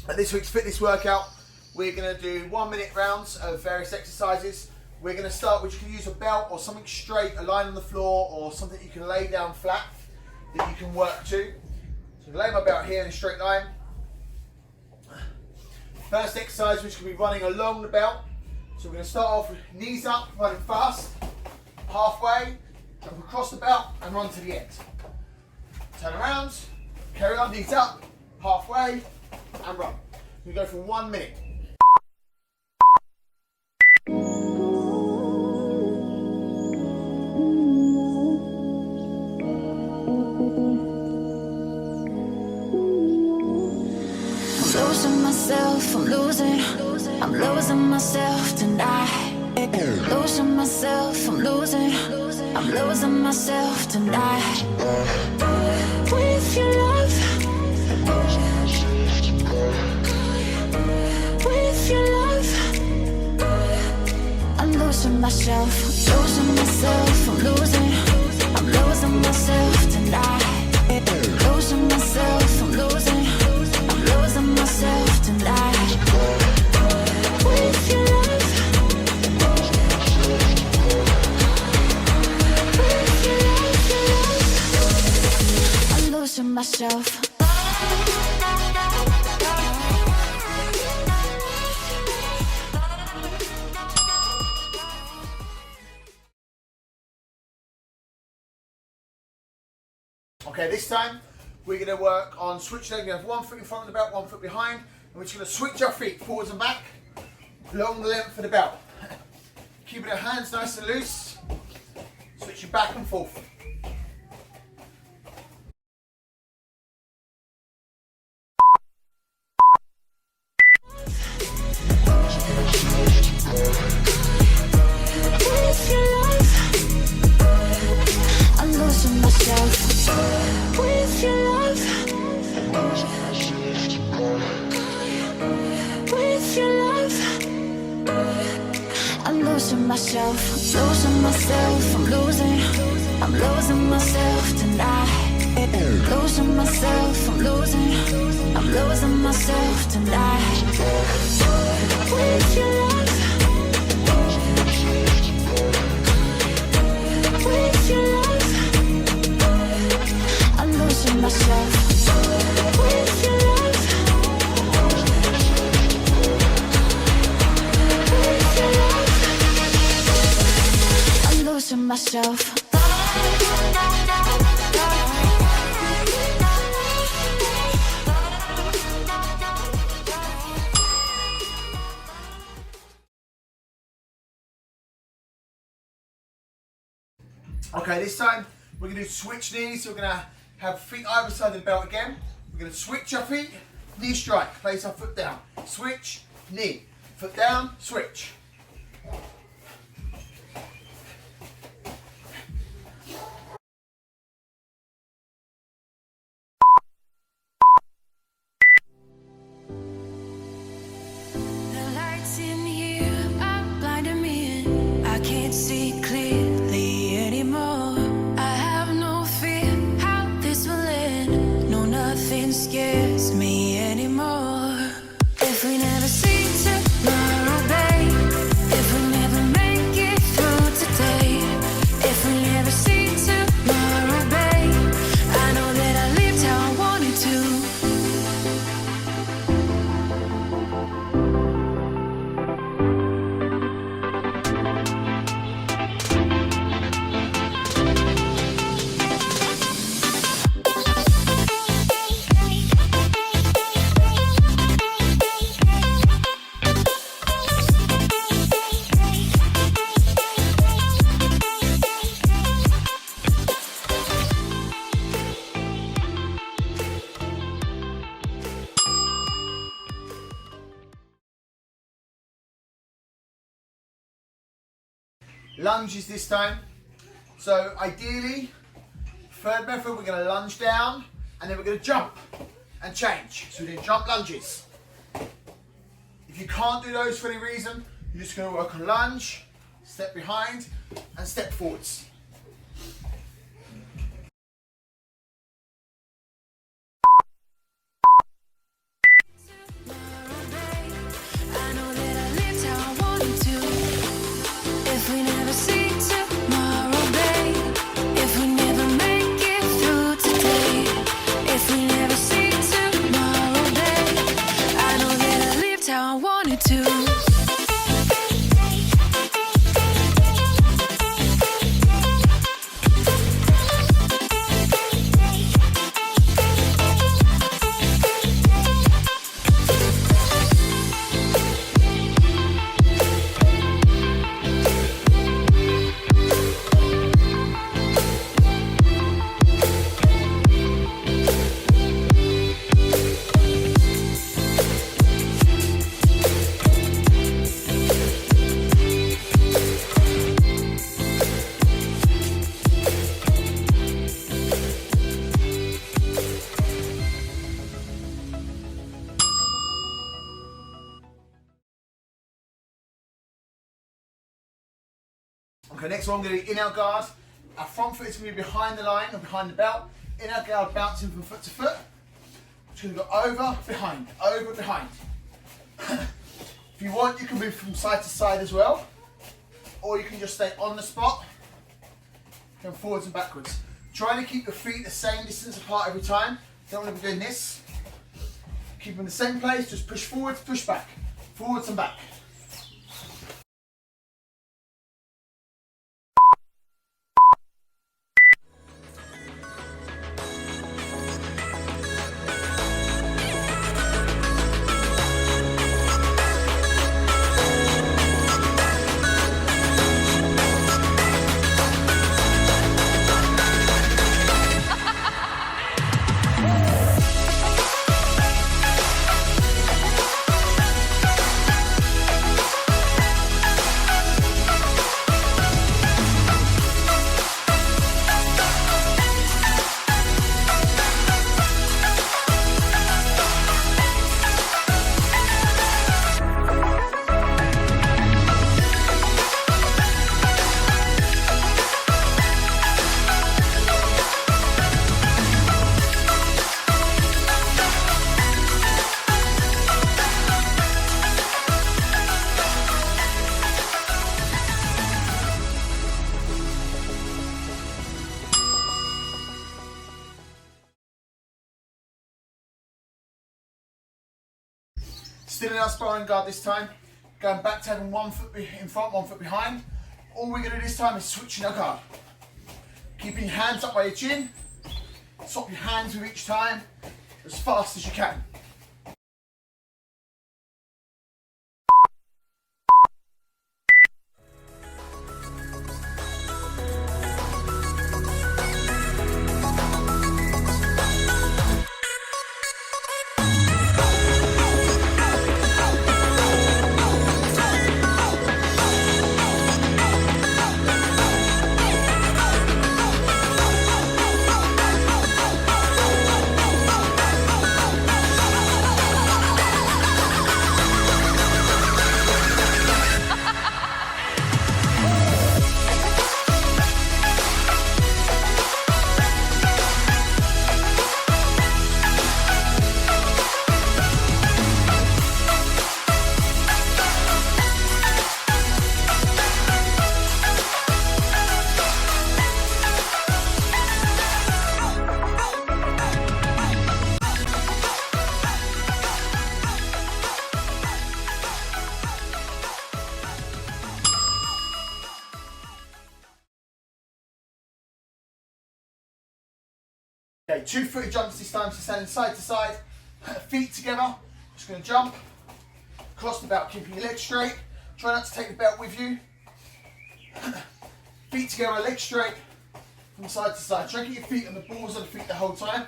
At this week's fitness workout, we're going to do 1 minute rounds of various exercises. We're going to start with, you can use a belt or something straight, a line on the floor, or something you can lay down flat that you can work to. So lay my belt here in a straight line. First exercise, which can be running along the belt. So we're going to start off with knees up, running fast, halfway, jump across the belt and run to the end. Turn around, carry on, knees up, halfway and run. We go for 1 minute. I'm losing myself tonight. Losing myself, I'm losing myself tonight. With your love, with your love, I'm losing myself, I'm losing myself tonight. Losing myself, I'm losing myself tonight. With your love, with your love, I'm losing myself. Okay, this time we're going to work on switch legs. We have 1 foot in front of the belt, 1 foot behind, and we're just going to switch our feet forwards and back along the length of the belt. Keeping our hands nice and loose, switching back and forth. With your love, I'm losing myself. With your love, with your love, I'm losing myself, I'm losing myself tonight. Losing myself, I'm losing myself tonight. With your love, with your love, I'm losing myself. With your love, with your love, I'm losing myself. Okay, this time we're going to do switch knees. So we're going to have feet either side of the belt again. We're going to switch our feet, knee strike, place our foot down. Switch, knee, foot down, switch. The lights in here are blinding me and I can't see clearly anymore. I have no fear how this will end. No, nothing scares me anymore. If we never see tomorrow, babe, if we never make it through today, if we never see tomorrow, babe, I know that I lived how I wanted to. Lunges this time. So ideally, third method, we're going to lunge down and then we're going to jump and change. So we're doing jump lunges. If you can't do those for any reason, you're just going to work on lunge, step behind and step forwards. you to. Okay, next one, I'm going to do in-out guard. Our front foot is going to be behind the line or behind the belt. In-out guard bouncing from foot to foot. Just going to go over, behind, over, behind. If you want, you can move from side to side as well. Or you can just stay on the spot, going forwards and backwards. Trying to keep your feet the same distance apart every time. Don't want to be doing this. Keep them in the same place, just push forwards, push back. Forwards and back. Still in our sparring guard this time. Going back to having 1 foot in front, 1 foot behind. All we're going to do this time is switching our guard. Keeping your hands up by your chin. Swap your hands with each time as fast as you can. Okay, 2-footed jumps this time, so standing side to side, feet together, just going to jump, cross the belt, keeping your legs straight, try not to take the belt with you, feet together, legs straight, from side to side, try to get your feet on the balls of the feet the whole time.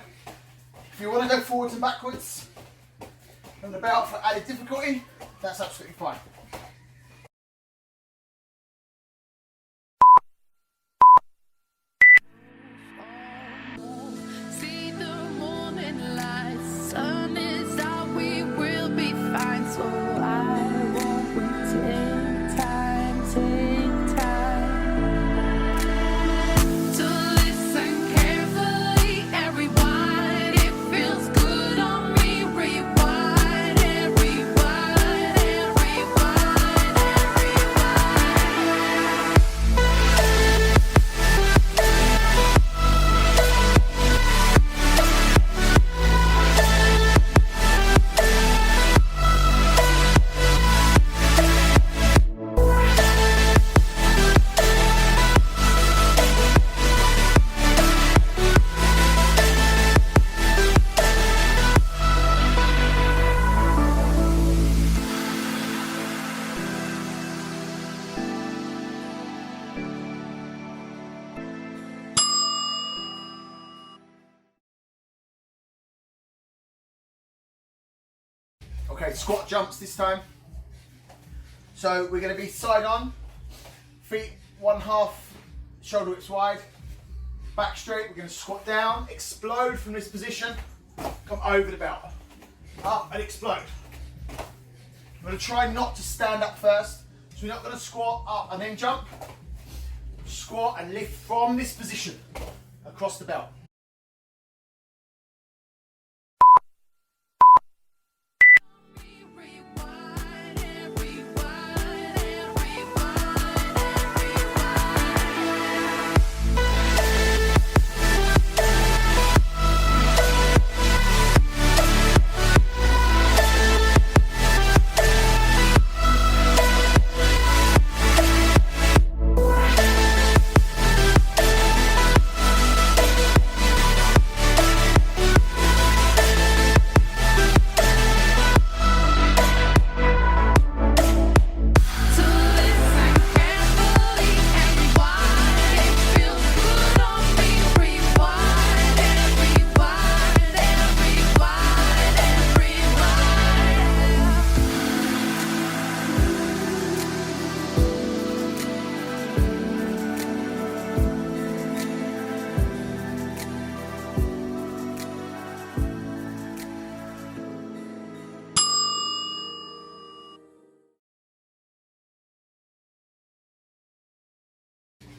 If you want to go forwards and backwards from the belt for added difficulty, that's absolutely fine. Everyone Okay, squat jumps this time. So we're going to be side on, feet 1/2 shoulder widths wide, back straight. We're going to squat down, explode from this position, come over the belt, up and explode. We're going to try not to stand up first, so we're not going to squat up and then jump. Squat and lift from this position across the belt.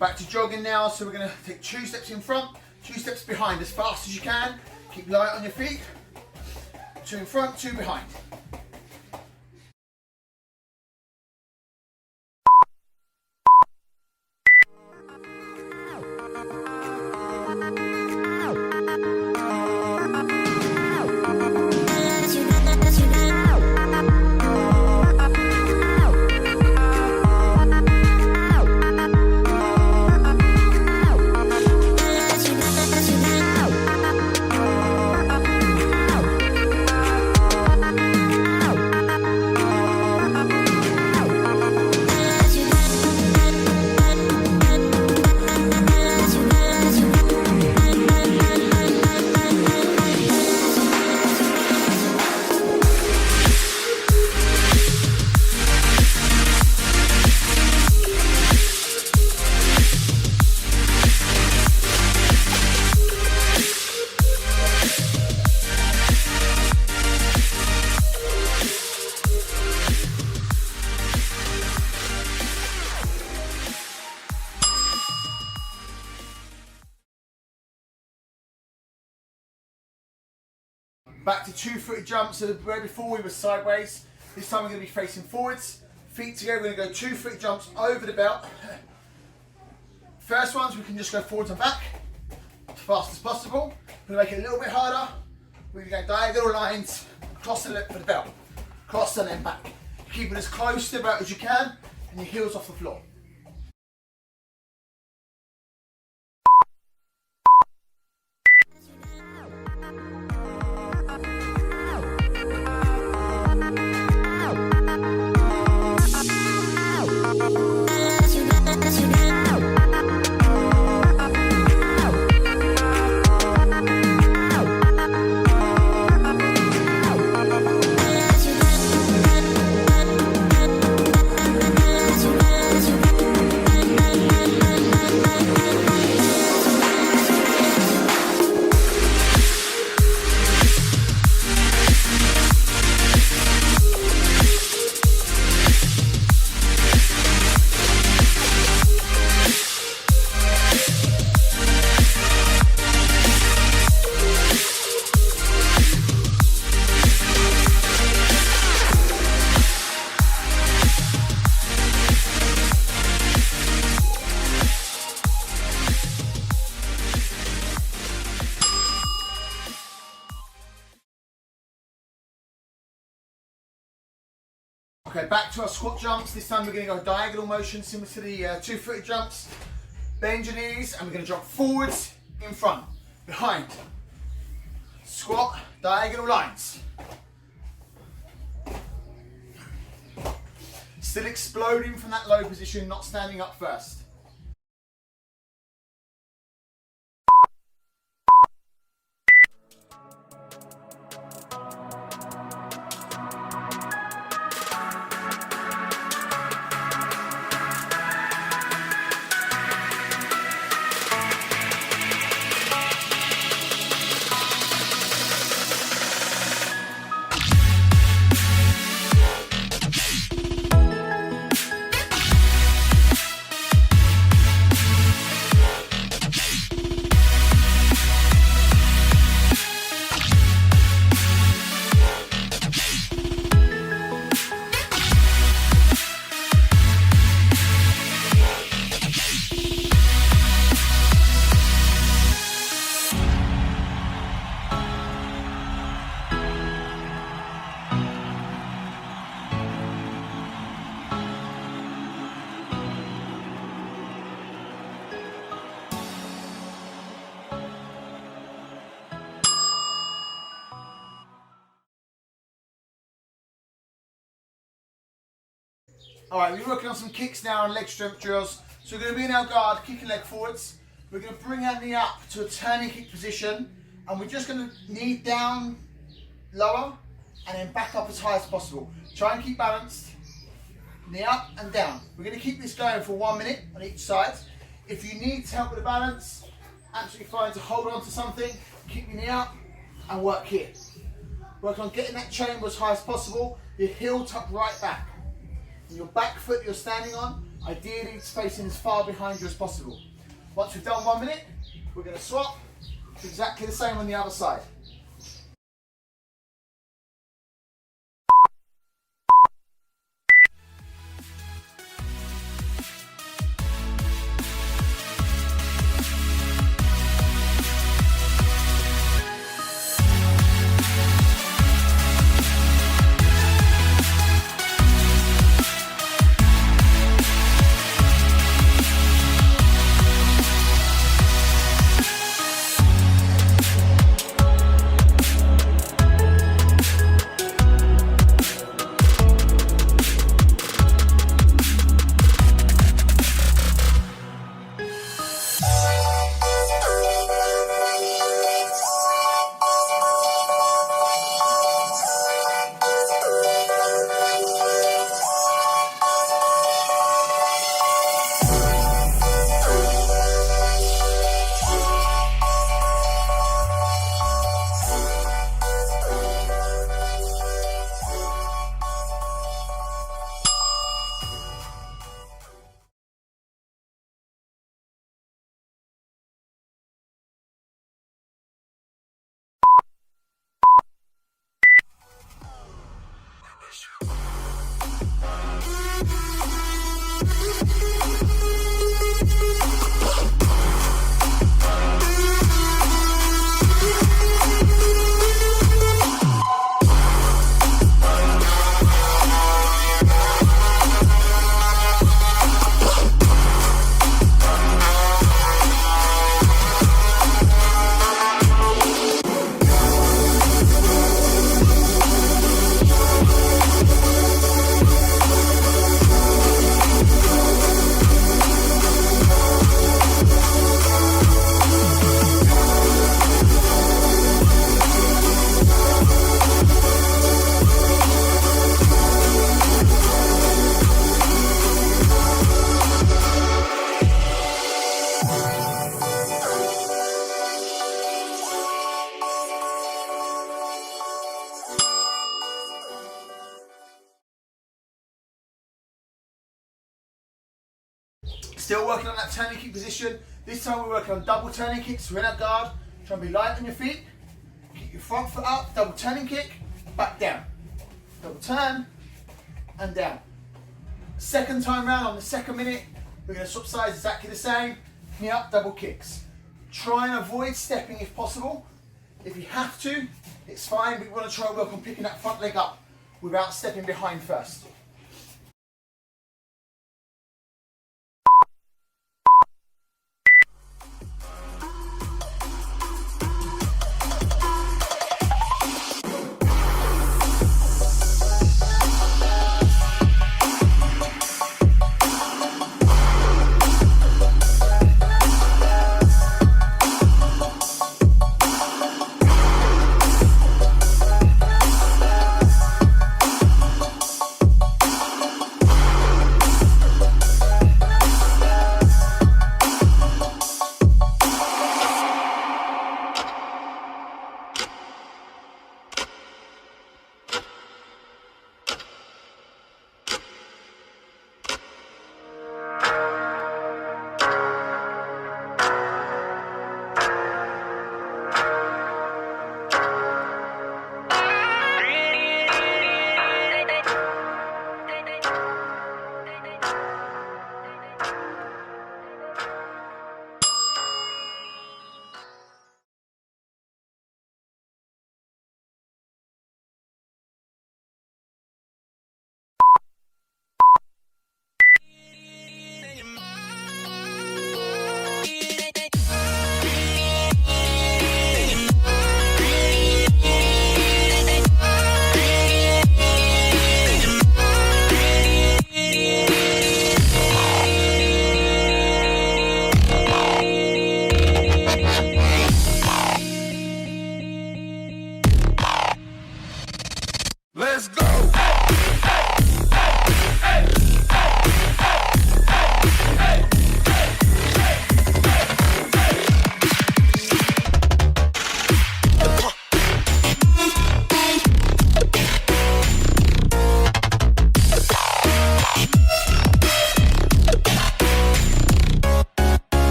Back to jogging now, so we're going to take 2 steps in front, 2 steps behind as fast as you can. Keep light on your feet. 2 in front, 2 behind. Back to 2-footed jumps. So where before we were sideways, this time we're going to be facing forwards. Feet together, we're going to go 2-footed jumps over the belt. First ones, we can just go forwards and back as fast as possible. We're going to make it a little bit harder. We're going to go diagonal lines across the lip for the belt. Cross and then back. Keep it as close to the belt as you can and your heels off the floor. Okay, back to our squat jumps. This time we're going to go diagonal motion, similar to the 2-footed jumps. Bend your knees and we're going to jump forwards, in front, behind. Squat, diagonal lines. Still exploding from that low position, not standing up first. Alright, we're working on some kicks now and leg strength drills. So we're going to be in our guard, kicking leg forwards. We're going to bring our knee up to a turning kick position, and we're just going to knee down lower and then back up as high as possible. Try and keep balanced. Knee up and down. We're going to keep this going for 1 minute on each side. If you need help with the balance, absolutely fine to hold on to something, keep your knee up and work here. Work on getting that chamber as high as possible, your heel tucked right back. And your back foot you're standing on, ideally it's facing as far behind you as possible. Once we've done 1 minute, we're going to swap. Exactly the same on the other side. Still working on that turning kick position. This time we're working on double turning kicks. We're in our guard. Try and be light on your feet. Keep your front foot up. Double turning kick. Back down. Double turn and down. Second time round on the second minute, we're going to swap sides exactly the same. Knee up, double kicks. Try and avoid stepping if possible. If you have to, it's fine. We want to try and work on picking that front leg up without stepping behind first.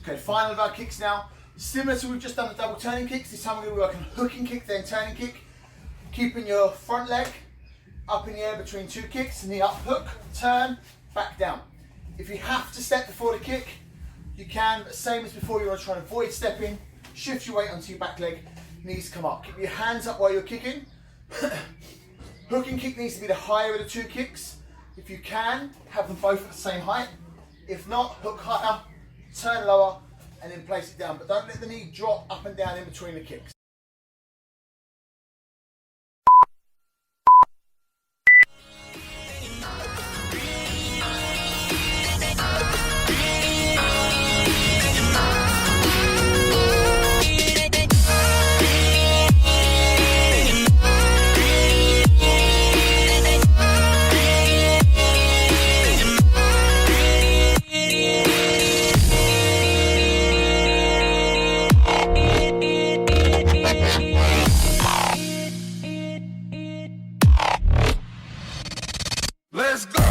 Okay, final of our kicks now. Similar to we've just done the double turning kicks, this time we're going to work on hooking kick, then turning kick. Keeping your front leg up in the air between two kicks, knee up, hook, turn, back down. If you have to step before the kick, you can, but same as before, you want to try and avoid stepping. Shift your weight onto your back leg, knees come up. Keep your hands up while you're kicking. Hooking kick needs to be the higher of the two kicks. If you can, have them both at the same height. If not, hook higher, turn lower, and then place it down. But don't let the knee drop up and down in between the kicks. Let's go!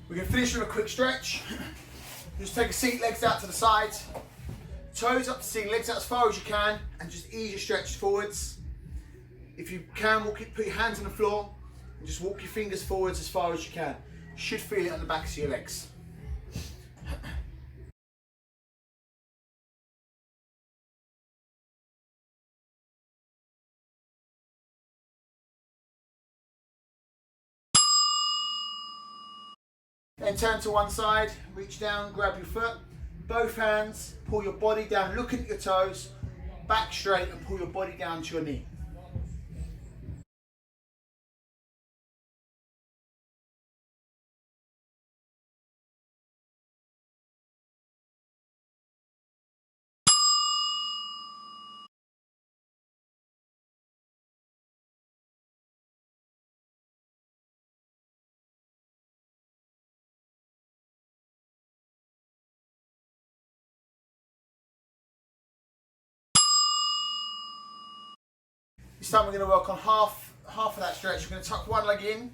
We're going to finish with a quick stretch. Just take a seat, legs out to the sides, toes up to ceiling, legs out as far as you can, and just ease your stretch forwards. If you can, put your hands on the floor and just walk your fingers forwards as far as you can. You should feel it on the backs of your legs. Then turn to one side, reach down, grab your foot, both hands, pull your body down, look at your toes, back straight and pull your body down to your knee. This time we're going to work on half of that stretch. We're going to tuck one leg in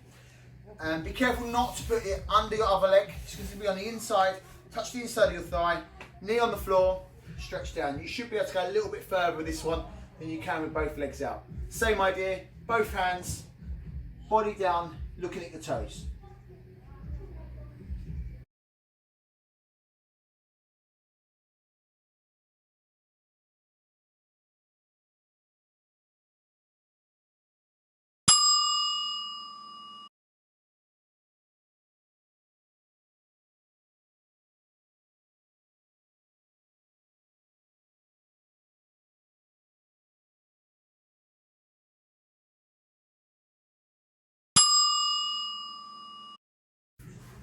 and be careful not to put it under your other leg. It's going to be on the inside, touch the inside of your thigh, knee on the floor, stretch down. You should be able to go a little bit further with this one than you can with both legs out. Same idea, both hands, body down, looking at the toes.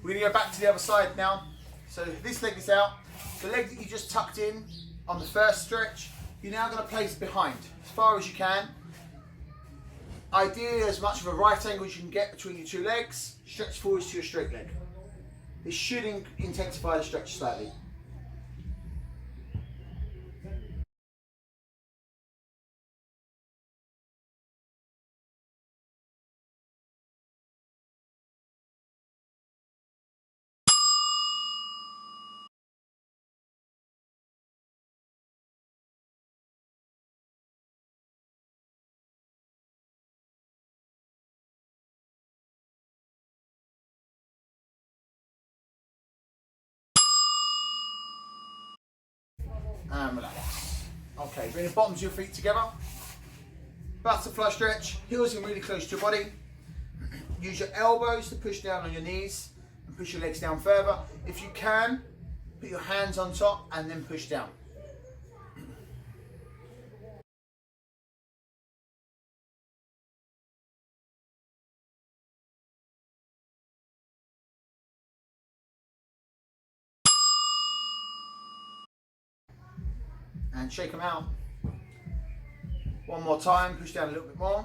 We're going to go back to the other side now. So this leg is out. The leg that you just tucked in on the first stretch, you're now going to place behind as far as you can. Ideally, as much of a right angle as you can get between your two legs. Stretch forwards to your straight leg. This should intensify the stretch slightly. And relax. Okay, bring the bottoms of your feet together. Butterfly stretch, heels in really close to your body. Use your elbows to push down on your knees and push your legs down further. If you can, put your hands on top and then push down. And shake them out. One more time, push down a little bit more.